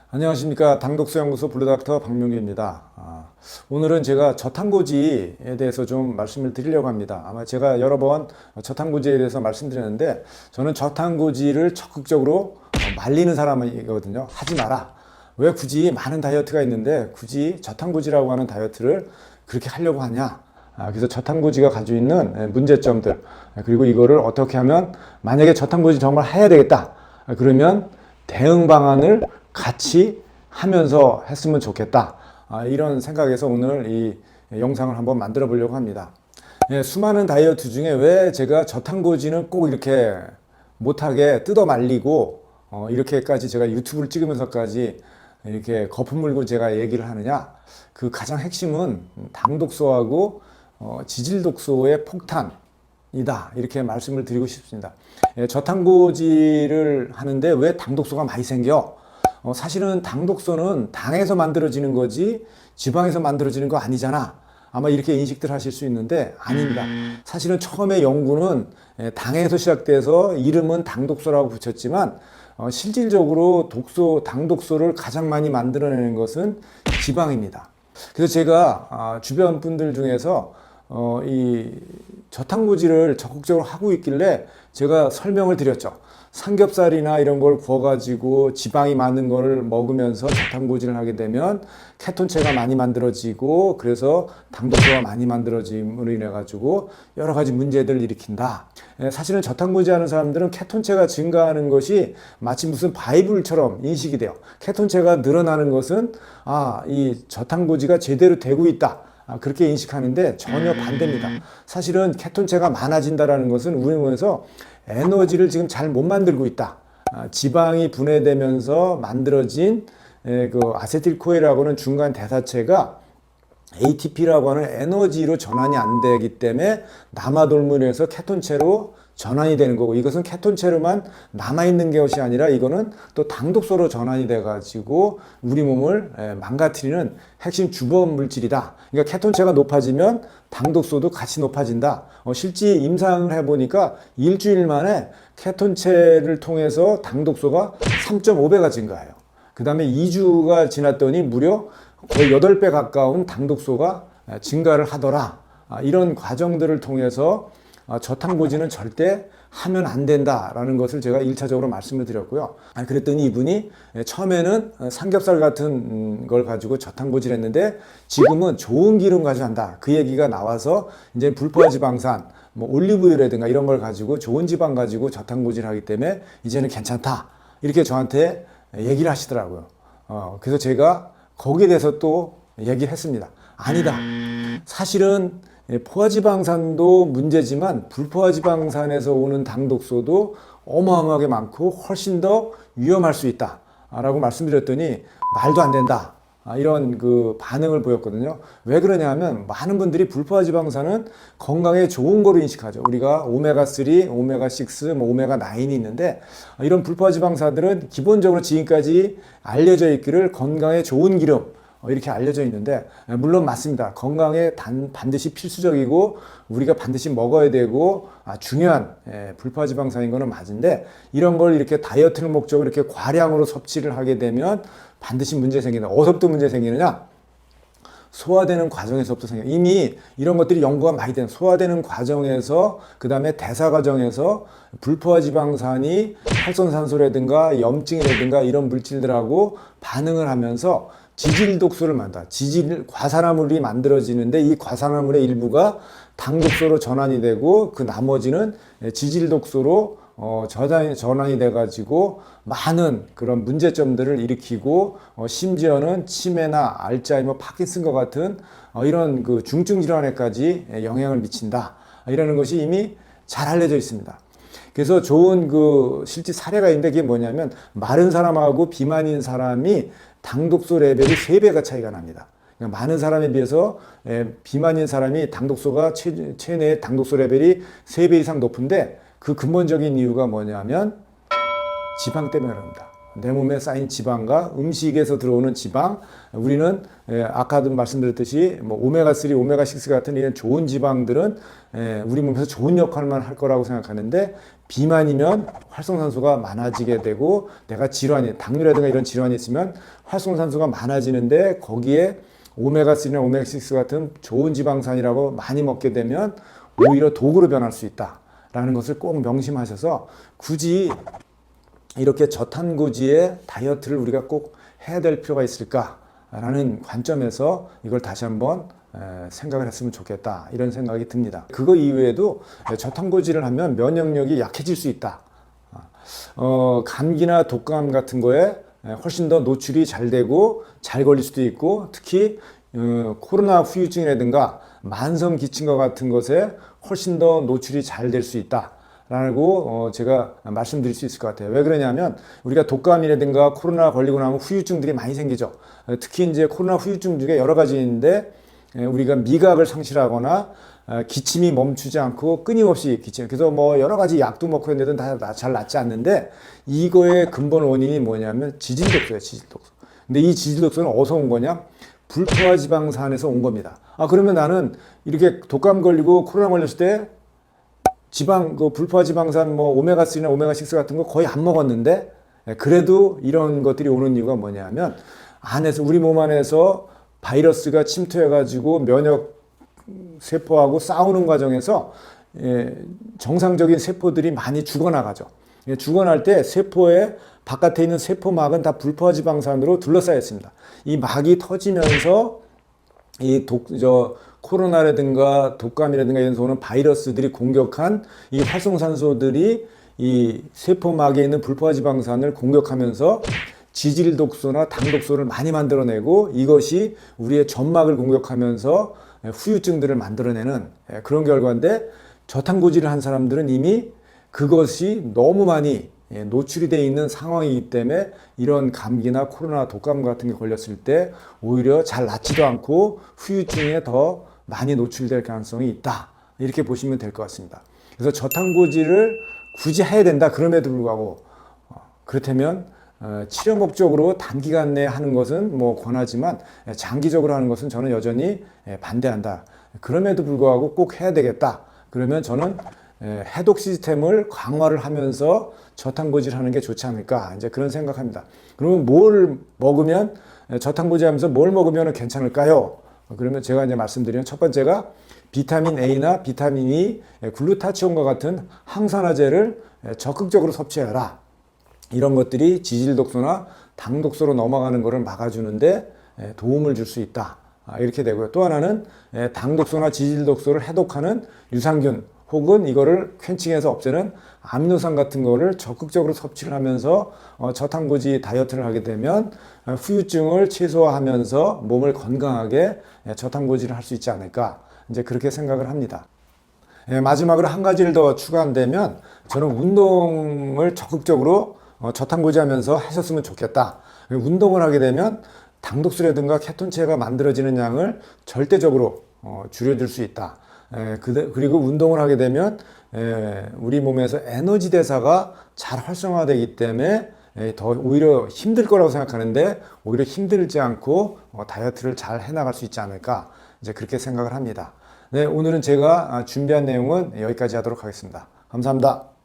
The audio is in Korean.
안녕하십니까. 당독소연구소 블루닥터 박명규입니다. 오늘은 제가 저탄고지에 대해서 좀 말씀을 드리려고 합니다. 아마 제가 여러 번 저탄고지에 대해서 말씀드렸는데, 저는 저탄고지를 적극적으로 말리는 사람이거든요. 하지 마라. 왜 굳이 많은 다이어트가 있는데 굳이 저탄고지라고 하는 다이어트를 그렇게 하려고 하냐. 그래서 저탄고지가 가지고 있는 문제점들, 그리고 이거를 어떻게 하면, 만약에 저탄고지 정말 해야 되겠다 그러면 대응 방안을 같이 하면서 했으면 좋겠다. 이런 생각에서 오늘 이 영상을 한번 만들어 보려고 합니다. 수많은 다이어트 중에 왜 제가 저탄고지는 꼭 이렇게 못하게 뜯어 말리고 이렇게까지 제가 유튜브를 찍으면서까지 이렇게 거품 물고 제가 얘기를 하느냐. 그 가장 핵심은 당독소하고 지질독소의 폭탄이다, 이렇게 말씀을 드리고 싶습니다. 저탄고지를 하는데 왜 당독소가 많이 생겨? 사실은 당독소는 당에서 만들어지는 거지 지방에서 만들어지는 거 아니잖아. 아마 이렇게 인식들 하실 수 있는데 아닙니다. 사실은 처음에 연구는 당에서 시작돼서 이름은 당독소라고 붙였지만 실질적으로 당독소를 가장 많이 만들어내는 것은 지방입니다. 그래서 제가 주변 분들 중에서 이 저탄고지를 적극적으로 하고 있길래 제가 설명을 드렸죠. 삼겹살이나 이런 걸 구워가지고 지방이 많은 거를 먹으면서 저탄고지를 하게 되면 케톤체가 많이 만들어지고, 그래서 당독소가 많이 만들어짐으로 인해 가지고 여러 가지 문제들을 일으킨다. 사실은 저탄고지 하는 사람들은 케톤체가 증가하는 것이 마치 무슨 바이블처럼 인식이 돼요. 케톤체가 늘어나는 것은 이 저탄고지가 제대로 되고 있다, 그렇게 인식하는데 전혀 반대입니다. 사실은 케톤체가 많아진다라는 것은 우리 몸에서 에너지를 지금 잘 못 만들고 있다. 지방이 분해되면서 만들어진 그 아세틸코일이라고 하는 중간 대사체가 ATP라고 하는 에너지로 전환이 안 되기 때문에 남아돌면서 케톤체로 전환이 되는 거고, 이것은 케톤체로만 남아있는 것이 아니라 이거는 또 당독소로 전환이 돼가지고 우리 몸을 망가뜨리는 핵심 주범 물질이다. 그러니까 케톤체가 높아지면 당독소도 같이 높아진다. 실제 임상을 해보니까 일주일 만에 케톤체를 통해서 당독소가 3.5배가 증가해요. 그 다음에 2주가 지났더니 무려 거의 8배 가까운 당독소가 증가를 하더라. 이런 과정들을 통해서 저탄고지는 절대 하면 안 된다라는 것을 제가 1차적으로 말씀을 드렸고요. 그랬더니 이분이 처음에는 삼겹살 같은 걸 가지고 저탄고지를 했는데 지금은 좋은 기름 가지고 한다, 그 얘기가 나와서 이제 불포화 지방산, 뭐 올리브유라든가 이런 걸 가지고 좋은 지방 가지고 저탄고지를 하기 때문에 이제는 괜찮다, 이렇게 저한테 얘기를 하시더라고요. 그래서 제가 거기에 대해서 또 얘기를 했습니다. 아니다. 사실은 포화지방산도 문제지만 불포화지방산에서 오는 당독소도 어마어마하게 많고 훨씬 더 위험할 수 있다 라고 말씀드렸더니 말도 안 된다, 이런 그 반응을 보였거든요. 왜 그러냐 하면 많은 분들이 불포화지방산은 건강에 좋은 거로 인식하죠. 우리가 오메가3, 오메가6, 뭐 오메가9이 있는데, 이런 불포화지방산들은 기본적으로 지금까지 알려져 있기를 건강에 좋은 기름, 이렇게 알려져 있는데, 물론 맞습니다. 건강에 반드시 필수적이고 우리가 반드시 먹어야 되고 중요한 불포화지방산인 거는 맞은데, 이런 걸 이렇게 다이어트를 목적으로 이렇게 과량으로 섭취를 하게 되면 반드시 문제 생긴다. 어디서부터 문제 생기느냐? 소화되는 과정에서부터 생겨요. 이미 이런 것들이 연구가 많이 된, 소화되는 과정에서, 그 다음에 대사 과정에서 불포화지방산이 활성산소라든가 염증이라든가 이런 물질들하고 반응을 하면서 지질독소를 만든다. 과산화물이 만들어지는데 이 과산화물의 일부가 당독소로 전환이 되고 그 나머지는 지질독소로 전환이 돼가지고 많은 그런 문제점들을 일으키고 심지어는 치매나 알츠하이머, 파킨슨과 같은 이런 그 중증 질환에까지 영향을 미친다, 이라는 것이 이미 잘 알려져 있습니다. 그래서 좋은 그 실제 사례가 있는데, 그게 뭐냐면 마른 사람하고 비만인 사람이 당독소 레벨이 3배가 차이가 납니다. 그러니까 많은 사람에 비해서 비만인 사람이 당독소가 체내의 당독소 레벨이 3배 이상 높은데, 그 근본적인 이유가 뭐냐면 지방 때문에 그럽니다. 내 몸에 쌓인 지방과 음식에서 들어오는 지방, 우리는 아까도 말씀드렸듯이 뭐 오메가3, 오메가6 같은 이런 좋은 지방들은 우리 몸에서 좋은 역할만 할 거라고 생각하는데, 비만이면 활성산소가 많아지게 되고, 내가 질환이 당뇨라든가 이런 질환이 있으면 활성산소가 많아지는데, 거기에 오메가3나 오메가6 같은 좋은 지방산이라고 많이 먹게 되면 오히려 독으로 변할 수 있다라는 것을 꼭 명심하셔서, 굳이 이렇게 저탄고지의 다이어트를 우리가 꼭 해야 될 필요가 있을까라는 관점에서 이걸 다시 한번 생각을 했으면 좋겠다, 이런 생각이 듭니다. 그거 이외에도 저탄고지를 하면 면역력이 약해질 수 있다. 감기나 독감 같은 거에 훨씬 더 노출이 잘 되고 잘 걸릴 수도 있고, 특히 코로나 후유증이라든가 만성 기침과 같은 것에 훨씬 더 노출이 잘 될 수 있다 라고 제가 말씀드릴 수 있을 것 같아요. 왜 그러냐면, 우리가 독감이라든가 코로나 걸리고 나면 후유증들이 많이 생기죠. 특히 이제 코로나 후유증 중에 여러 가지 있는데, 우리가 미각을 상실하거나 기침이 멈추지 않고 끊임없이 기침, 그래서 뭐 여러 가지 약도 먹고 했는데도 다 잘 낫지 않는데, 이거의 근본 원인이 뭐냐면 지질독소예요, 지질독소. 근데 이 지질독소는 어디서 온 거냐? 불포화 지방산에서 온 겁니다. 그러면 나는 이렇게 독감 걸리고 코로나 걸렸을 때 지방, 그 불포화 지방산 뭐 오메가3나 오메가6 같은 거 거의 안 먹었는데, 그래도 이런 것들이 오는 이유가 뭐냐면, 안에서, 우리 몸 안에서 바이러스가 침투해가지고 면역 세포하고 싸우는 과정에서 정상적인 세포들이 많이 죽어나가죠. 죽어날 때 세포의 바깥에 있는 세포막은 다 불포화 지방산으로 둘러싸여 있습니다. 이 막이 터지면서 이 코로나라든가 독감이라든가 이런 오는 바이러스들이 공격한 이 활성산소들이 이 세포막에 있는 불포화 지방산을 공격하면서 지질독소나 당독소를 많이 만들어내고, 이것이 우리의 점막을 공격하면서 후유증들을 만들어내는 그런 결과인데, 저탄고지를 한 사람들은 이미 그것이 너무 많이 노출이 되어 있는 상황이기 때문에 이런 감기나 코로나, 독감 같은 게 걸렸을 때 오히려 잘 낫지도 않고 후유증에 더 많이 노출될 가능성이 있다, 이렇게 보시면 될 것 같습니다. 그래서 저탄고지를 굳이 해야 된다 그럼에도 불구하고, 그렇다면 치료 목적으로 단기간 내에 하는 것은 뭐 권하지만, 장기적으로 하는 것은 저는 여전히 반대한다. 그럼에도 불구하고 꼭 해야 되겠다. 그러면 저는 해독 시스템을 강화를 하면서 저탄고지를 하는 게 좋지 않을까, 이제 그런 생각합니다. 그러면 뭘 먹으면, 저탄고지 하면서 뭘 먹으면 괜찮을까요? 그러면 제가 이제 말씀드리면, 첫 번째가 비타민 A나 비타민 E, 글루타치온과 같은 항산화제를 적극적으로 섭취해라. 이런 것들이 지질독소나 당독소로 넘어가는 것을 막아주는데 도움을 줄 수 있다, 이렇게 되고요. 또 하나는 당독소나 지질독소를 해독하는 유산균, 혹은 이거를 퀸칭해서 없애는 아미노산 같은 거를 적극적으로 섭취를 하면서 저탄고지 다이어트를 하게 되면 후유증을 최소화하면서 몸을 건강하게 저탄고지를 할 수 있지 않을까, 이제 그렇게 생각을 합니다. 마지막으로 한 가지를 더 추가한다면, 저는 운동을 적극적으로 저탄고지 하면서 하셨으면 좋겠다. 운동을 하게 되면 당독소라든가 케톤체가 만들어지는 양을 절대적으로 줄여줄 수 있다. 그리고 운동을 하게 되면 우리 몸에서 에너지 대사가 잘 활성화되기 때문에 더 오히려 힘들 거라고 생각하는데, 오히려 힘들지 않고 다이어트를 잘 해나갈 수 있지 않을까, 이제 그렇게 생각을 합니다. 네, 오늘은 제가 준비한 내용은 여기까지 하도록 하겠습니다. 감사합니다.